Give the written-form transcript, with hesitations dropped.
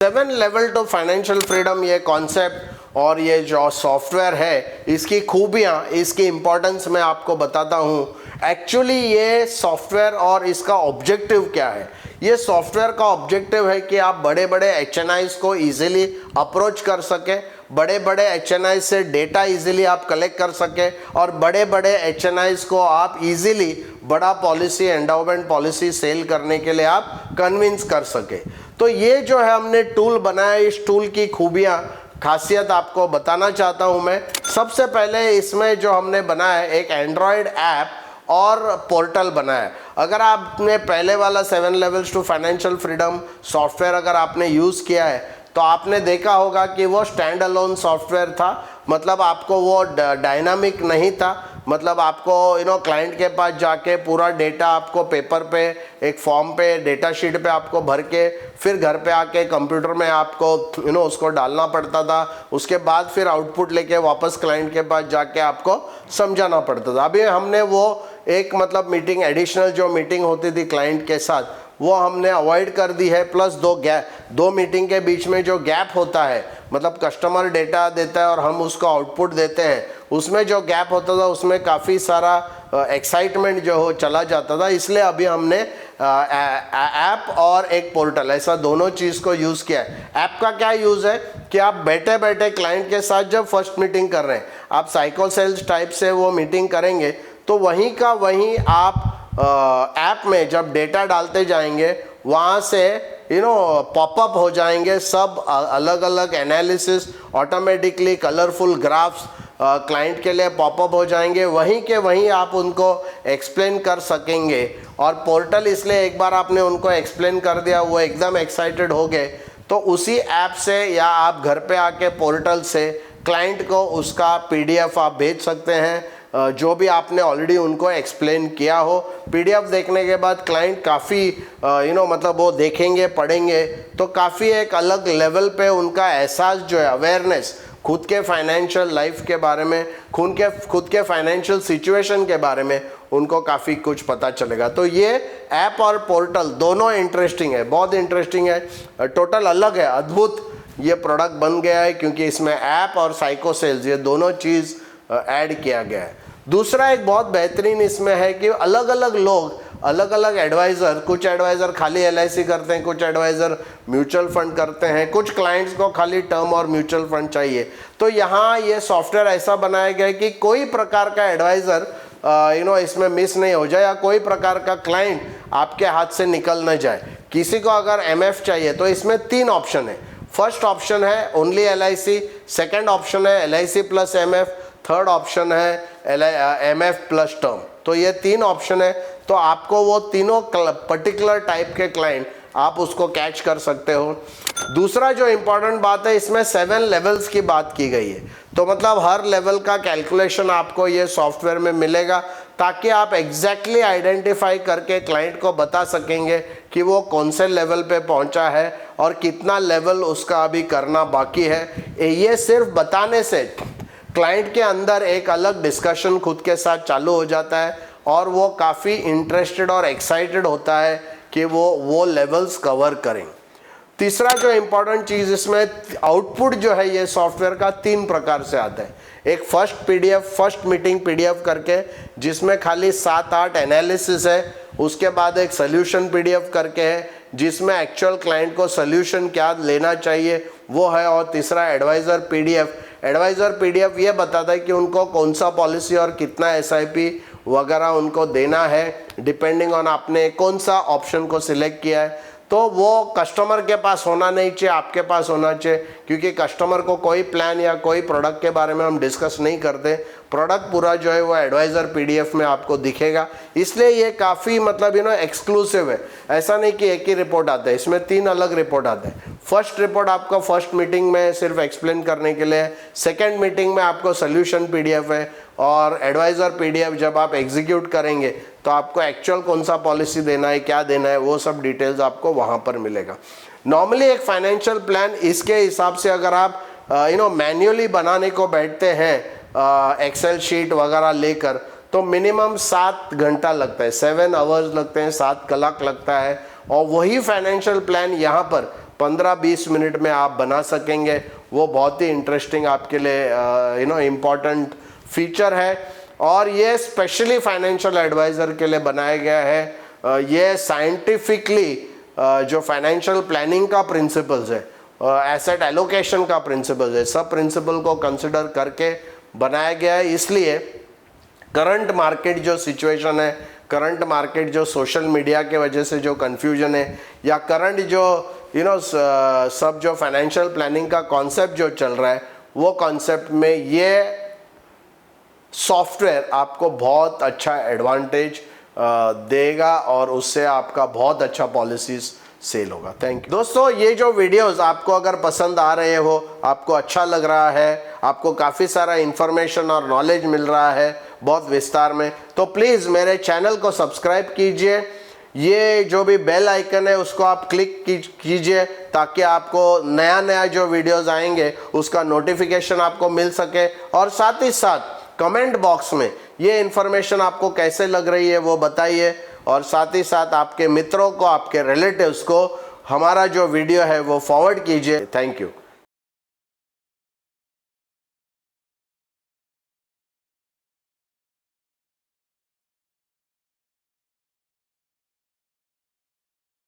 7 level two financial freedom, ये concept और ये जो सॉफ्टवेयर है, इसकी खूबियाँ, इसकी इम्पोर्टेंस मैं आपको बताता हूँ। एक्चुअली ये सॉफ्टवेयर और इसका ऑब्जेक्टिव क्या है? ये सॉफ्टवेयर का ऑब्जेक्टिव है कि आप बड़े बड़े एचएनआईज को इजीली अप्रोच कर सके, बड़े बड़े एचएनआईज से डेटा इजीली आप कलेक्ट कर सके और बड़े बड़े एचएनआईज को आप इजीली बड़ा पॉलिसी, एंडाउमेंट पॉलिसी सेल करने के लिए आप कन्विंस कर सके। तो ये जो है हमने टूल बनाया, इस टूल की खूबियाँ, खासियत आपको बताना चाहता हूँ मैं। सबसे पहले इसमें जो हमने बनाया है, एक एंड्रॉयड ऐप और पोर्टल बनाया। अगर आपने पहले वाला 7 levels to financial freedom software अगर आपने यूज़ किया है तो आपने देखा होगा कि वो स्टैंड अलोन सॉफ्टवेयर था, मतलब आपको वो डायनामिक नहीं था। मतलब आपको क्लाइंट के पास जाके पूरा डेटा आपको पेपर पे, एक फॉर्म पे, डेटा शीट पे आपको भर के फिर घर पे आके कंप्यूटर में आपको उसको डालना पड़ता था। उसके बाद फिर आउटपुट लेके वापस क्लाइंट के पास जाके आपको समझाना पड़ता था। अभी हमने वो एक मीटिंग, एडिशनल जो मीटिंग होती थी क्लाइंट के साथ, वो हमने अवॉइड कर दी है। प्लस दो मीटिंग के बीच में जो गैप होता है, मतलब कस्टमर डेटा देता है और हम उसको आउटपुट देते हैं, उसमें जो गैप होता था उसमें काफ़ी सारा एक्साइटमेंट जो हो चला जाता था। इसलिए अभी हमने ऐप और एक पोर्टल, ऐसा दोनों चीज़ को यूज़ किया है। ऐप का क्या यूज़ है कि आप बैठे बैठे क्लाइंट के साथ जब फर्स्ट मीटिंग कर रहे हैं, आप साइको सेल्स टाइप से वो मीटिंग करेंगे, तो वहीं का वहीं आप ऐप में जब डेटा डालते जाएंगे, वहाँ से पॉपअप हो जाएंगे सब अलग अलग analysis, automatically colourful graphs client के लिए पॉपअप हो जाएंगे। वहीं के वहीं आप उनको एक्सप्लेन कर सकेंगे। और पोर्टल इसलिए एक बार आपने उनको एक्सप्लेन कर दिया, वो एकदम एक्साइटेड हो गए, तो उसी ऐप से या आप घर पे आके पोर्टल से क्लाइंट को उसका PDF आप भेज सकते हैं, जो भी आपने ऑलरेडी उनको एक्सप्लेन किया हो। PDF देखने के बाद क्लाइंट काफ़ी मतलब वो देखेंगे, पढ़ेंगे, तो काफ़ी एक अलग लेवल पे उनका एहसास जो है, अवेयरनेस खुद के फाइनेंशियल लाइफ के बारे में, खुद के फाइनेंशियल सिचुएशन के बारे में उनको काफ़ी कुछ पता चलेगा। तो ये ऐप और पोर्टल दोनों इंटरेस्टिंग है, बहुत इंटरेस्टिंग है, टोटल अलग है, अद्भुत ये प्रोडक्ट बन गया है, क्योंकि इसमें ऐप और साइको सेल्स ये दोनों चीज़ ऐड किया गया है। दूसरा एक बहुत बेहतरीन इसमें है कि अलग अलग लोग, अलग अलग एडवाइज़र, कुछ एडवाइज़र खाली LIC करते हैं, कुछ एडवाइज़र म्यूचुअल फंड करते हैं, कुछ क्लाइंट्स को खाली टर्म और म्यूचुअल फंड चाहिए। तो यहाँ ये सॉफ्टवेयर ऐसा बनाया गया है कि कोई प्रकार का एडवाइज़र इसमें मिस नहीं हो जाए, या कोई प्रकार का क्लाइंट आपके हाथ से निकल न जाए। किसी को अगर MF चाहिए तो इसमें 3 ऑप्शन है। फर्स्ट ऑप्शन है ओनली LIC, सेकेंड ऑप्शन है LIC plus MF, third option है MF प्लस टर्म। तो ये 3 ऑप्शन है, तो आपको वो तीनों पर्टिकुलर टाइप के क्लाइंट आप उसको कैच कर सकते हो। दूसरा जो इम्पोर्टेंट बात है, इसमें 7 लेवल्स की बात की गई है, तो मतलब हर लेवल का कैलकुलेशन आपको ये सॉफ्टवेयर में मिलेगा, ताकि आप एग्जैक्टली आइडेंटिफाई करके क्लाइंट को बता सकेंगे कि वो कौन से लेवल पे पहुंचा है और कितना लेवल उसका अभी करना बाकी है। ये सिर्फ बताने से क्लाइंट के अंदर एक अलग डिस्कशन खुद के साथ चालू हो जाता है और वो काफ़ी इंटरेस्टेड और एक्साइटेड होता है कि वो लेवल्स कवर करें। तीसरा जो इम्पोर्टेंट चीज़, इसमें आउटपुट जो है ये सॉफ्टवेयर का 3 प्रकार से आता है। एक फर्स्ट मीटिंग PDF करके, जिसमें खाली 7-8 एनालिसिस है। उसके बाद एक सोल्यूशन PDF करके है, जिसमें एक्चुअल क्लाइंट को सोल्यूशन क्या लेना चाहिए वो है। और तीसरा एडवाइज़र PDF ये बताता है कि उनको कौन सा पॉलिसी और कितना SIP वगैरह उनको देना है, डिपेंडिंग ऑन आपने कौन सा ऑप्शन को सिलेक्ट किया है। तो वो कस्टमर के पास होना नहीं चाहिए, आपके पास होना चाहिए, क्योंकि कस्टमर को कोई प्लान या कोई प्रोडक्ट के बारे में हम डिस्कस नहीं करते। प्रोडक्ट पूरा जो है वो एडवाइज़र PDF में आपको दिखेगा, इसलिए ये काफ़ी मतलब एक्सक्लूसिव है। ऐसा नहीं कि एक ही रिपोर्ट आता है, इसमें 3 अलग रिपोर्ट आते हैं। फर्स्ट रिपोर्ट आपको फर्स्ट मीटिंग में सिर्फ एक्सप्लेन करने के लिए, सेकेंड मीटिंग में आपको सोल्यूशन PDF है, और एडवाइज़र PDF जब आप एग्जीक्यूट करेंगे तो आपको एक्चुअल कौन सा पॉलिसी देना है, क्या देना है, वो सब डिटेल्स आपको वहाँ पर मिलेगा। नॉर्मली एक फाइनेंशियल प्लान इसके हिसाब से अगर आप मैन्युअली बनाने को बैठते हैं एक्सेल शीट वगैरह लेकर, तो मिनिमम 7 घंटा लगता है, 7 आवर्स लगते हैं, 7 कलाक लगता है। और वही फाइनेंशियल प्लान यहाँ पर 15-20 मिनट में आप बना सकेंगे। वो बहुत ही इंटरेस्टिंग आपके लिए इम्पॉर्टेंट फीचर है और ये स्पेशली फाइनेंशियल एडवाइज़र के लिए बनाया गया है। ये साइंटिफिकली जो फाइनेंशियल प्लानिंग का प्रिंसिपल्स है, एसेट एलोकेशन का प्रिंसिपल्स है, सब प्रिंसिपल को कंसिडर करके बनाया गया है। इसलिए करंट मार्केट जो सिचुएशन है, करंट मार्केट जो सोशल मीडिया के वजह से जो कन्फ्यूजन है, या करंट जो सब जो फाइनेंशियल प्लानिंग का कॉन्सेप्ट जो चल रहा है, वो कॉन्सेप्ट में ये सॉफ्टवेयर आपको बहुत अच्छा एडवांटेज देगा और उससे आपका बहुत अच्छा पॉलिसीज सेल होगा। थैंक यू दोस्तों। ये जो वीडियोस आपको अगर पसंद आ रहे हो, आपको अच्छा लग रहा है, आपको काफ़ी सारा इंफॉर्मेशन और नॉलेज मिल रहा है बहुत विस्तार में, तो प्लीज़ मेरे चैनल को सब्सक्राइब कीजिए। ये जो भी बेल आइकन है उसको आप क्लिक कीजिए ताकि आपको नया नया जो वीडियोस आएंगे उसका नोटिफिकेशन आपको मिल सके। और साथ ही साथ कमेंट बॉक्स में ये इन्फॉर्मेशन आपको कैसे लग रही है वो बताइए, और साथ ही साथ आपके मित्रों को, आपके रिलेटिव्स को हमारा जो वीडियो है वो फॉरवर्ड कीजिए। Thank you.